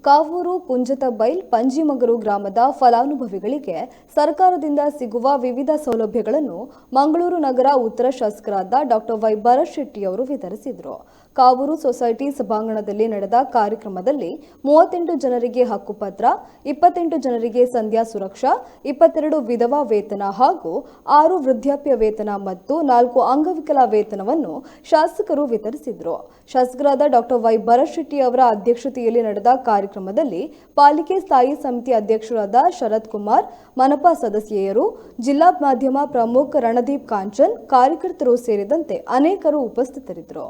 ಕಾವೂರು ಪುಂಜತಬೈಲ್ ಪಂಜಿಮಗರು ಗ್ರಾಮದ ಫಲಾನುಭವಿಗಳಿಗೆ ಸರ್ಕಾರದಿಂದ ಸಿಗುವ ವಿವಿಧ ಸೌಲಭ್ಯಗಳನ್ನು ಮಂಗಳೂರು ನಗರ ಉತ್ತರ ಶಾಸಕರಾದ ಡಾಕ್ಟರ್ ವೈ ಭರತ್ ಶೆಟ್ಟಿ ಅವರು ವಿತರಿಸಿದರು. ಕಾವೂರು ಸೊಸೈಟಿ ಸಭಾಂಗಣದಲ್ಲಿ ನಡೆದ ಕಾರ್ಯಕ್ರಮದಲ್ಲಿ 38 ಜನರಿಗೆ ಹಕ್ಕುಪತ್ರ, 28 ಜನರಿಗೆ ಸಂಧ್ಯಾ ಸುರಕ್ಷಾ, 22 ವಿಧವಾ ವೇತನ ಹಾಗೂ 6 ವೃದ್ಧಾಪ್ಯ ವೇತನ ಮತ್ತು 4 ಅಂಗವಿಕಲ ವೇತನವನ್ನು ಶಾಸಕರು ವಿತರಿಸಿದರು. ಶಾಸಕರಾದ ಡಾಕ್ಟರ್ ವೈ ಭರತ್ ಶೆಟ್ಟಿ ಅವರ ಅಧ್ಯಕ್ಷತೆಯಲ್ಲಿ ನಡೆದ ಕಾರ್ಯಕ್ರಮದಲ್ಲಿ ಪಾಲಿಕೆ ಸ್ಥಾಯಿ ಸಮಿತಿ ಅಧ್ಯಕ್ಷರಾದ ಶರತ್ ಕುಮಾರ್, ಮನಪಾ ಸದಸ್ಯೆಯರು, ಜಿಲ್ಲಾ ಮಾಧ್ಯಮ ಪ್ರಮುಖ ರಣದೀಪ್ ಕಾಂಚನ್, ಕಾರ್ಯಕರ್ತರು ಸೇರಿದಂತೆ ಅನೇಕರು ಉಪಸ್ಥಿತರಿದ್ದರು.